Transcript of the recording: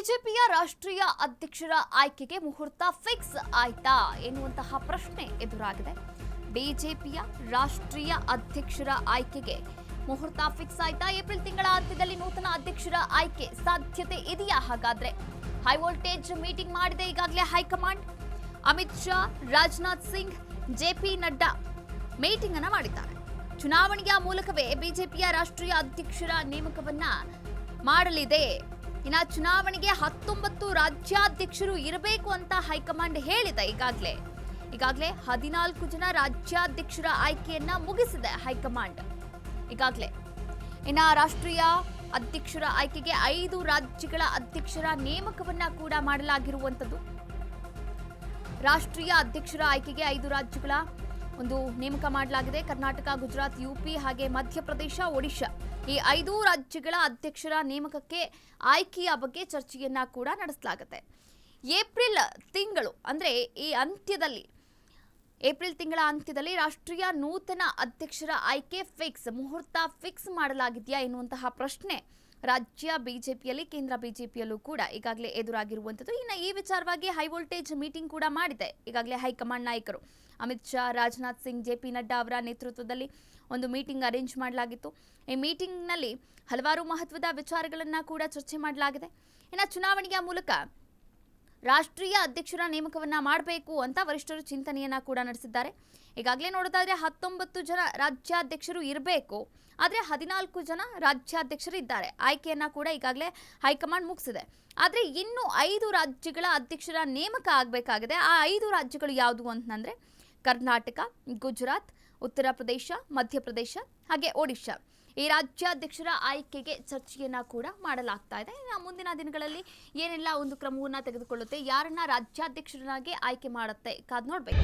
ಬಿಜೆಪಿಯ ರಾಷ್ಟ್ರೀಯ ಅಧ್ಯಕ್ಷರ ಆಯ್ಕೆಗೆ ಮುಹೂರ್ತ ಫಿಕ್ಸ್ ಆಯ್ತಾ ಎನ್ನುವಂತಹ ಪ್ರಶ್ನೆ ಎದುರಾಗಿದೆ. ಬಿಜೆಪಿಯ ರಾಷ್ಟ್ರೀಯ ಅಧ್ಯಕ್ಷರ ಆಯ್ಕೆಗೆ ಮುಹೂರ್ತ ಫಿಕ್ಸ್ ಆಯ್ತಾ? ಏಪ್ರಿಲ್ ತಿಂಗಳ ಅಂತ್ಯದಲ್ಲಿ ನೂತನ ಅಧ್ಯಕ್ಷರ ಆಯ್ಕೆ ಸಾಧ್ಯತೆ ಇದೆಯಾ? ಹಾಗಾದ್ರೆ ಹೈ ವೋಲ್ಟೇಜ್ ಮೀಟಿಂಗ್ ಮಾಡಿದೆ ಈಗಾಗಲೇ high command. Amit Shah, Rajnath Singh, JP Nadda meeting ಅನ್ನ ಮಾಡಿದ್ದಾರೆ. ಚುನಾವಣೆಯ ಮೂಲಕವೇ ಬಿಜೆಪಿಯ ರಾಷ್ಟ್ರೀಯ ಅಧ್ಯಕ್ಷರ ನೇಮಕವನ್ನ ಮಾಡಲಿದೆ. ಇನ್ನು ಚುನಾವಣೆಗೆ 19 ರಾಜ್ಯಾಧ್ಯಕ್ಷರು ಇರಬೇಕು ಅಂತ ಹೈಕಮಾಂಡ್ ಹೇಳಿದೆ. ಈಗಾಗಲೇ 14 ಜನ ರಾಜ್ಯಾಧ್ಯಕ್ಷರ ಆಯ್ಕೆಯನ್ನ ಮುಗಿಸಿದೆ ಹೈಕಮಾಂಡ್. ಈಗಾಗಲೇ ಇನ್ನು ರಾಷ್ಟ್ರೀಯ ಅಧ್ಯಕ್ಷರ ಆಯ್ಕೆಗೆ 5 ರಾಜ್ಯಗಳ ಅಧ್ಯಕ್ಷರ ನೇಮಕವನ್ನ ಕೂಡ ಮಾಡಲಾಗಿರುವಂತದ್ದು. ರಾಷ್ಟ್ರೀಯ ಅಧ್ಯಕ್ಷರ ಆಯ್ಕೆಗೆ 5 ರಾಜ್ಯಗಳ ಒಂದು ನೇಮಕ ಮಾಡಲಾಗಿದೆ. ಕರ್ನಾಟಕ, ಗುಜರಾತ್, ಯುಪಿ ಹಾಗೆ ಮಧ್ಯಪ್ರದೇಶ, ಒಡಿಶಾ ಈ 5 ರಾಜ್ಯಗಳ ಅಧ್ಯಕ್ಷರ ನೇಮಕಕ್ಕೆ ಆಯ್ಕೆಯ ಬಗ್ಗೆ ಚರ್ಚೆಯನ್ನ ಕೂಡ ನಡೆಸಲಾಗುತ್ತೆ. ಏಪ್ರಿಲ್ ತಿಂಗಳು ಅಂದ್ರೆ ಈ ಏಪ್ರಿಲ್ ತಿಂಗಳ ಅಂತ್ಯದಲ್ಲಿ ರಾಷ್ಟ್ರೀಯ ನೂತನ ಅಧ್ಯಕ್ಷರ ಆಯ್ಕೆ ಮುಹೂರ್ತ ಫಿಕ್ಸ್ ಮಾಡಲಾಗಿದೆಯಾ ಎನ್ನುವಂತಹ ಪ್ರಶ್ನೆ ರಾಜ್ಯ ಬಿಜೆಪಿಯಲ್ಲಿ, ಕೇಂದ್ರ ಬಿಜೆಪಿಯಲ್ಲೂ ಕೂಡ ಈಗಾಗಲೇ ಎದುರಾಗಿರುವಂಥದ್ದು. ಇನ್ನು ಈ ವಿಚಾರವಾಗಿ ಹೈ ವೋಲ್ಟೇಜ್ ಮೀಟಿಂಗ್ ಕೂಡ ಮಾಡಿದೆ ಈಗಾಗಲೇ ಹೈಕಮಾಂಡ್ ನಾಯಕರು. ಅಮಿತ್ ಶಾ, ರಾಜನಾಥ್ ಸಿಂಗ್, ಜೆಪಿ ನಡ್ಡಾ ಅವರ ನೇತೃತ್ವದಲ್ಲಿ ಒಂದು ಮೀಟಿಂಗ್ ಅರೇಂಜ್ ಮಾಡಲಾಗಿತ್ತು. ಈ ಮೀಟಿಂಗ್ನಲ್ಲಿ ಹಲವಾರು ಮಹತ್ವದ ವಿಚಾರಗಳನ್ನು ಕೂಡ ಚರ್ಚೆ ಮಾಡಲಾಗಿದೆ. ಇನ್ನು ಚುನಾವಣೆಯ ಮೂಲಕ ರಾಷ್ಟ್ರೀಯ ಅಧ್ಯಕ್ಷರ ನೇಮಕವನ್ನ ಮಾಡಬೇಕು ಅಂತ ವರಿಷ್ಠರು ಚಿಂತನೆಯನ್ನ ಕೂಡ ನಡೆಸಿದ್ದಾರೆ. ಈಗಾಗಲೇ ನೋಡೋದಾದ್ರೆ 19 ಜನ ರಾಜ್ಯಾಧ್ಯಕ್ಷರು ಇರಬೇಕು, ಆದರೆ 14 ಜನ ರಾಜ್ಯಾಧ್ಯಕ್ಷರು ಇದ್ದಾರೆ. ಆಯ್ಕೆಯನ್ನ ಕೂಡ ಈಗಾಗಲೇ ಹೈಕಮಾಂಡ್ ಮುಗಿಸಿದೆ. ಆದರೆ ಇನ್ನು 5 ರಾಜ್ಯಗಳ ಅಧ್ಯಕ್ಷರ ನೇಮಕ ಆಗಬೇಕಾಗಿದೆ. ಆ 5 ರಾಜ್ಯಗಳು ಯಾವುದು ಅಂತಂದ್ರೆ ಕರ್ನಾಟಕ, ಗುಜರಾತ್, ಉತ್ತರ ಪ್ರದೇಶ, ಮಧ್ಯಪ್ರದೇಶ ಹಾಗೆ ಒಡಿಶಾ. ಈ ರಾಜ್ಯಾಧ್ಯಕ್ಷರ ಆಯ್ಕೆಗೆ ಚರ್ಚೆಯನ್ನ ಕೂಡ ಮಾಡಲಾಗ್ತಾ ಇದೆ. ಮುಂದಿನ ದಿನಗಳಲ್ಲಿ ಏನೆಲ್ಲ ಒಂದು ಕ್ರಮವನ್ನ ತೆಗೆದುಕೊಳ್ಳುತ್ತೆ, ಯಾರನ್ನ ರಾಜ್ಯಾಧ್ಯಕ್ಷರನ್ನಾಗಿ ಆಯ್ಕೆ ಮಾಡುತ್ತೆ ಕಾದ್ ನೋಡ್ಬೇಕು.